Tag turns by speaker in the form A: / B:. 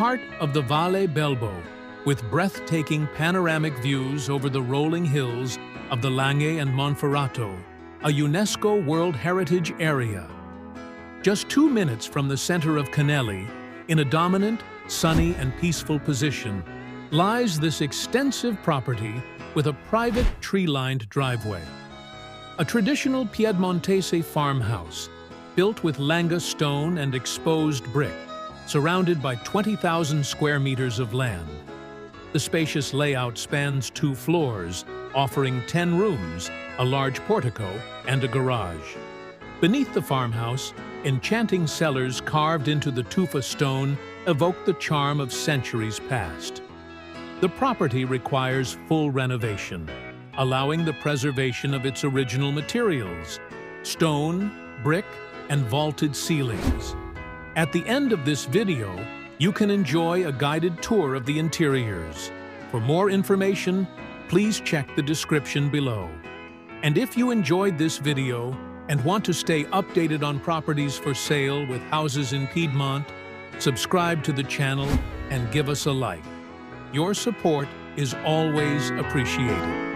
A: heart of the Valle Belbo, with breathtaking panoramic views over the rolling hills of the Langhe and Monferrato, a UNESCO World Heritage area. Just 2 minutes from the center of Canelli, in a dominant, sunny and peaceful position, lies this extensive property with a private tree-lined driveway. A traditional Piedmontese farmhouse, built with Langa stone and exposed brick, surrounded by 20,000 square meters of land. The spacious layout spans 2 floors, offering 10 rooms, a large portico, and a garage. Beneath the farmhouse, enchanting cellars carved into the tufa stone evoke the charm of centuries past. The property requires full renovation, allowing the preservation of its original materials: stone, brick, and vaulted ceilings. At the end of this video, you can enjoy a guided tour of the interiors. For more information, please check the description below. And if you enjoyed this video and want to stay updated on properties for sale with houses in Piedmont, subscribe to the channel and give us a like. Your support is always appreciated.